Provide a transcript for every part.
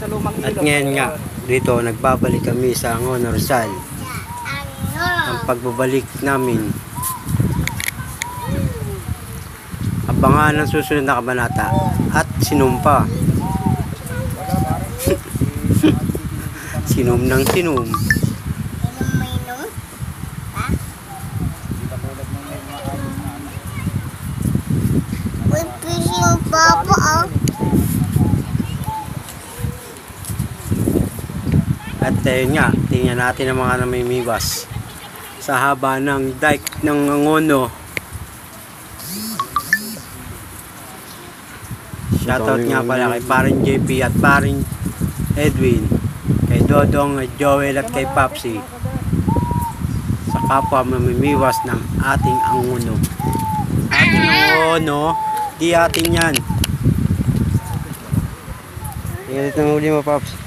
At ngayon nga, dito nagbabalik kami sa Angono Rizal. Ang pagbabalik namin, abangan ang susunod na kabanata at sinumpa. Sinom ng sinom. At ayun nga, tingnan natin ang mga namimiwas sa haba ng dike ng Angono. Shoutout nga pala kay paring JP at paring Edwin, kay Dodong, Joel at kay Papsi, sa kapwa mamimiwas ng ating Angono. Ating Angono, di atin yan. Tingnan dito ang huli mo, Paps.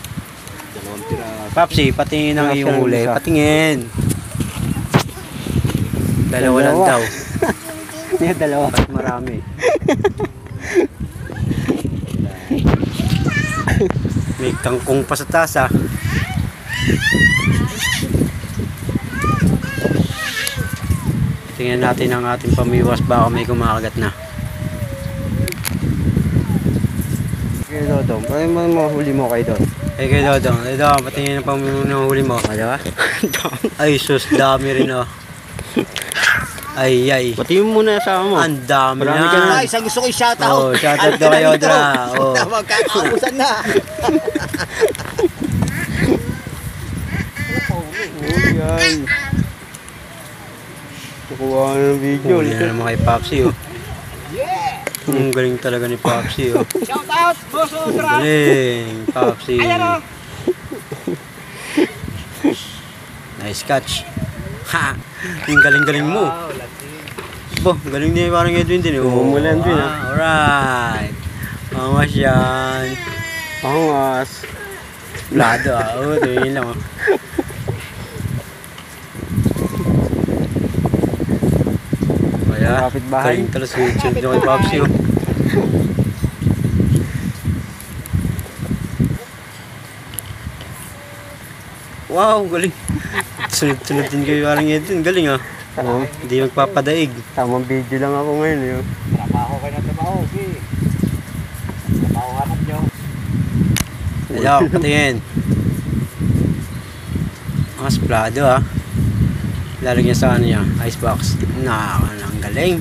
Papsi, patingin ang iyong huli. Patingin. Dalawa lang daw. Yung dalawa. Ba't marami? May kangkong pa sa tasa. Tingnan natin ang ating pamiwas, baka may kumakagat na. Okay, Dodong. Paano mo huli mo kay Dodong? Ay kay Dodong, patingin ang pamumuhuli mo. Ano ba? Ay sus, dami rin oh. Ay ay. Patingin mo muna sa mo. Ang dami Marami ka na. na. Isang gusto ko i-shoutout. Oh, shoutout daw kayo, Dra. Oh. Magkakausan na. Yan. Kukuha ng video. Huli na naman kay Papsi oh. Ang galing talaga ni Papsi oh. Shoutout, Boss Ang Odra. galing, Papsi. Ayan oh. Nice catch. Ha! Ang galing-galing mo. Bo, galing niya parang Edwin din oh. Umulan din ah. Alright. Angas yan. Angas. Lado ah. Oo, ito yun lang oh. Kaya, Kapitbahay. galing talaga sunod yung kay Papsi oh. Wow, galing. Sunod-sunod din kayo parang Edwin. Galing ah. Hindi magpapadaig. Tamang video lang ako ngayon. Yun. Trabaho kayo ng trabaho. Okay. Trabaho hanap nyo. Ayaw, patingin. Ang splado ah. Lalagyan sa ano niya, icebox. Ang galing.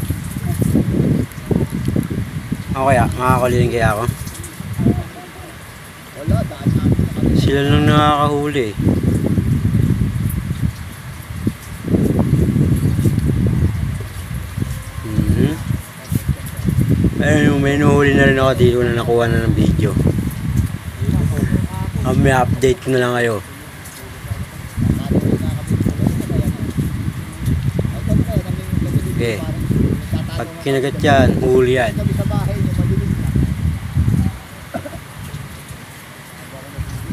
Ako kaya, makakakulitin kaya ako. Wala, daan namin. Sila lang nakakahuli. Ayun, may nuhuli na rin ako dito na nakuha na ng video. May update ko na lang kayo. Okay. Pag kinagat yan, huli yan. Sa bahay nyo, madilim na.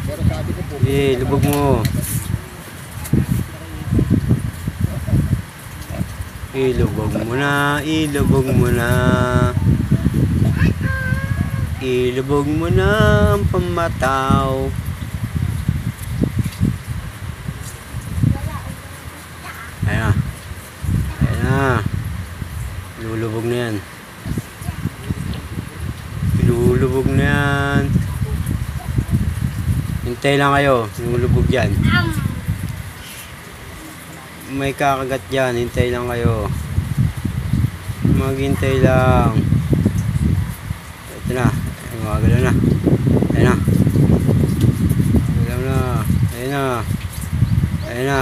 Pero sabi ko po, Lubog mo. Ilubog mo na, ilubog mo na. Ilubog mo na ang pamataw. Ayan na. Ayan na. Lulubog na yan. Lulubog na yan. Hintay lang kayo. Lulubog yan. May kakagat dyan. Hintay lang kayo. Maghintay lang. Ito na. Gumagalaw na. Ayan na. Gumagalaw na. Ayan na. Ayan na.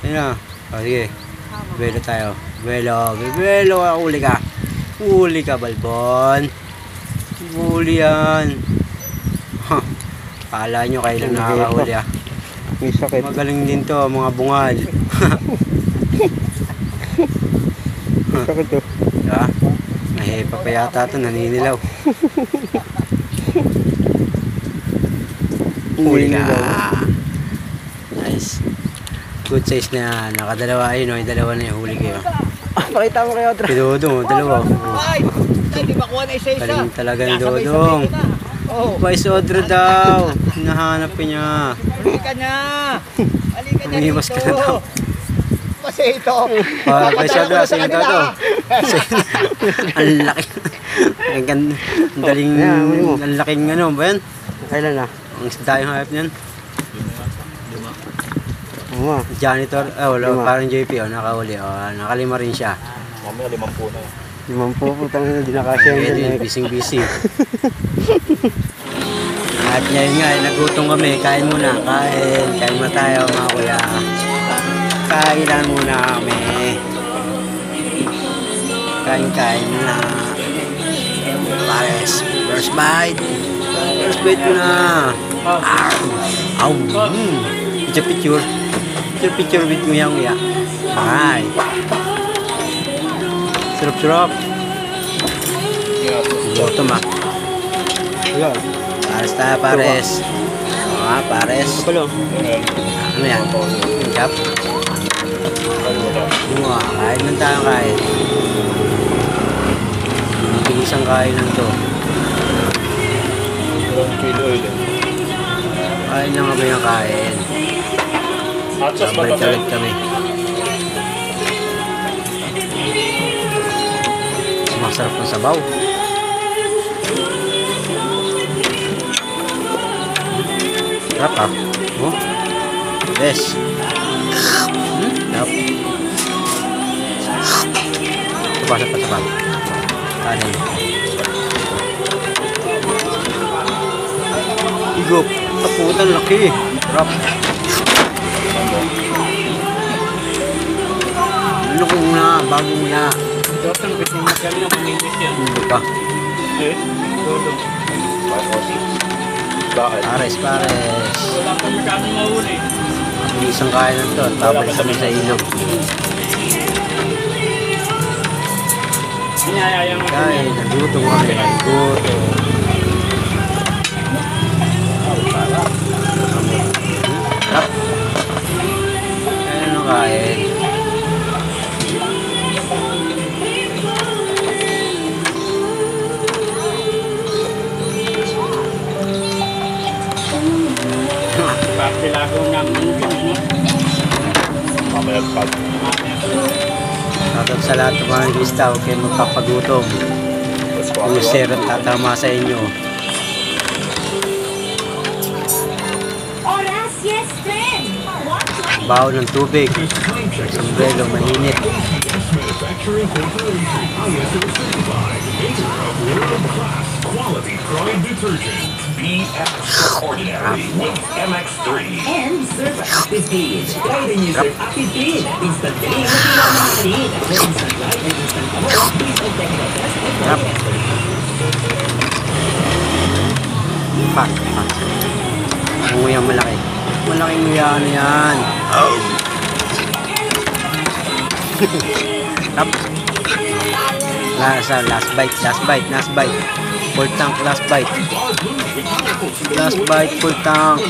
Ayan na. O sige. Buwelo tayo. Buwelo. Buwelo. Uli ka. Uli ka, Balbon. Uli yan. Kala nyo kayo lang nakakahuli ah. May sakit. Magaling din to mga bungal. Sakit to. Diba? Mahepa pa yata ito, naninilaw. Huli ka. Nice. Good size na yan. Nakadalawa ayun o, dalawa na yung huli kayo. Pakita mo kayo, Dra. Si Dodong, dalawa. ay, hindi ba kuha na isa-isa? Galing talaga ni Nasabay-sabay Dodong. ka na. Oh, Vice Audrey daw. Hinahanap ka niya. halika na. Halika na Umiwas ka na daw. Kasi ito. Vice Audrey, sa'yo daw to. Ang laki. Ang ganda. Ang daling, Ayan, huli mo. ang laking ano ba yan? Kailan na? Ang dayong hayop niyan. Oo. Janitor, wala, Lima. parang JP, nakahuli. Nakalima rin siya. Mamaya 50 na. Limang po, putang ina, di nakasya yan dyan eh. Busy. At ngayon nga, nagutom kami. Kain muna. Kain muna tayo mga kuya. Kainan muna kami. Kain na. Pares. First bite. First bite ko na. Aw. Picture. Picture with kuya kuya. Ay. Sarap. Gutom ah. Ayan. Pares tayo, pares. Pares. Palo. Ano yan? Chop? Kain lang tayo kain. Bigisang kain lang to. Kain lang kami ng kain. Balik kami. Masarap ng sabaw. Sarap ah. Oh. Yes. Sarap. Sabaw. Kanin. Igop. Taputan laki. Sarap. Ano kung na, bagong na. Doktor, gusto mo kami na pang-English yan. Hindi pa. Eh? Todo. Bakit? Pares. Wala pa magkano mahuli. Isang kain lang to. Tapos kami sa ilog. Hinayayang ako Kain, niya. nagutom kami. Nagutom. Sarap. Kain ang kain. Pagbilagaw ng mungkin. Mamaya pag. Shoutout sa lahat ng mga lista. Huwag kayong magpapagutom. Kung sir ang tatama sa inyo. Oras, yes, friend. Baho ng tubig. Sombrero, mainit. Quality Pride detergent. Be extraordinary with MX3. And Surf Active Bead. Try the new Surf Active Bead. Instant clean na pinamakalit. Instant light and instant amoy. Please protect the best of Sarap. Pak. Nguyang malaki. Malaking nguya na yan. Sarap. Last bite. Full tank, last bite. Full tank.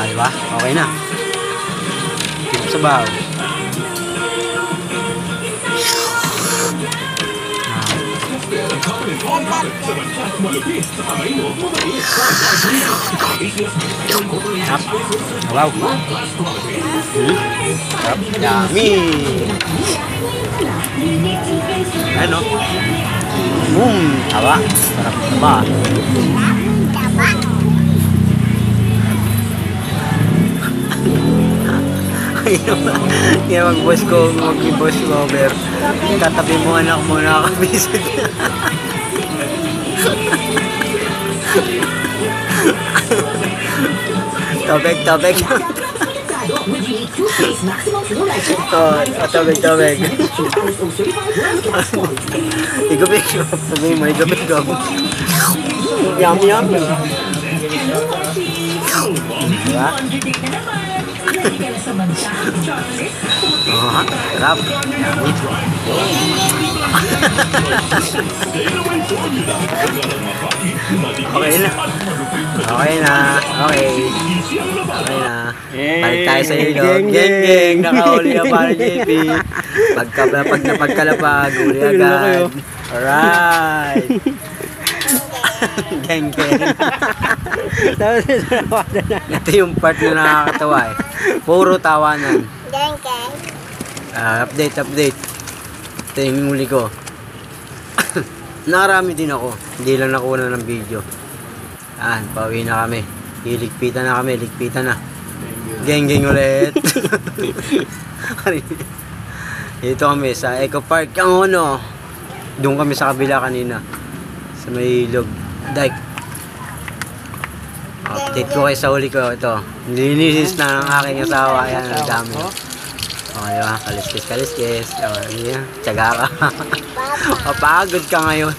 Diba? Okay na. Tip sa baw. Wow. Yummy. Ano? Tawa. Sarap taba. Kaya mag-boss cover. Tatabi mo anak mo na kamisid. Tobek. with unique toothpaste maximum flow light. Tobek. Igupik. Sabi mo, igupik. Yummy. Diba? Sarap. Okay na. Balik tayo sa ilog. Geng. Nakahuli na para JP. Pagkalapag, huli agad. Alright. Geng geng. Tapos ito na. Ito yung part na nakakatawa eh. Puro tawanan. Geng-geng. Update. Ito yung huli ko. Nakarami din ako. Hindi lang nakuha ng video. Pauwi na kami. Ligpitan na kami. Geng ulit. Dito kami sa Eco Park. Ang ano. Doon kami sa kabila kanina. Sa may ilog. Dike. Update ko kayo sa huli ko. Ito. Nilinis na ng aking asawa. Ayan, ang dami. Diba? Kaliskis. Tsaga ka. Mapagod ka ngayon.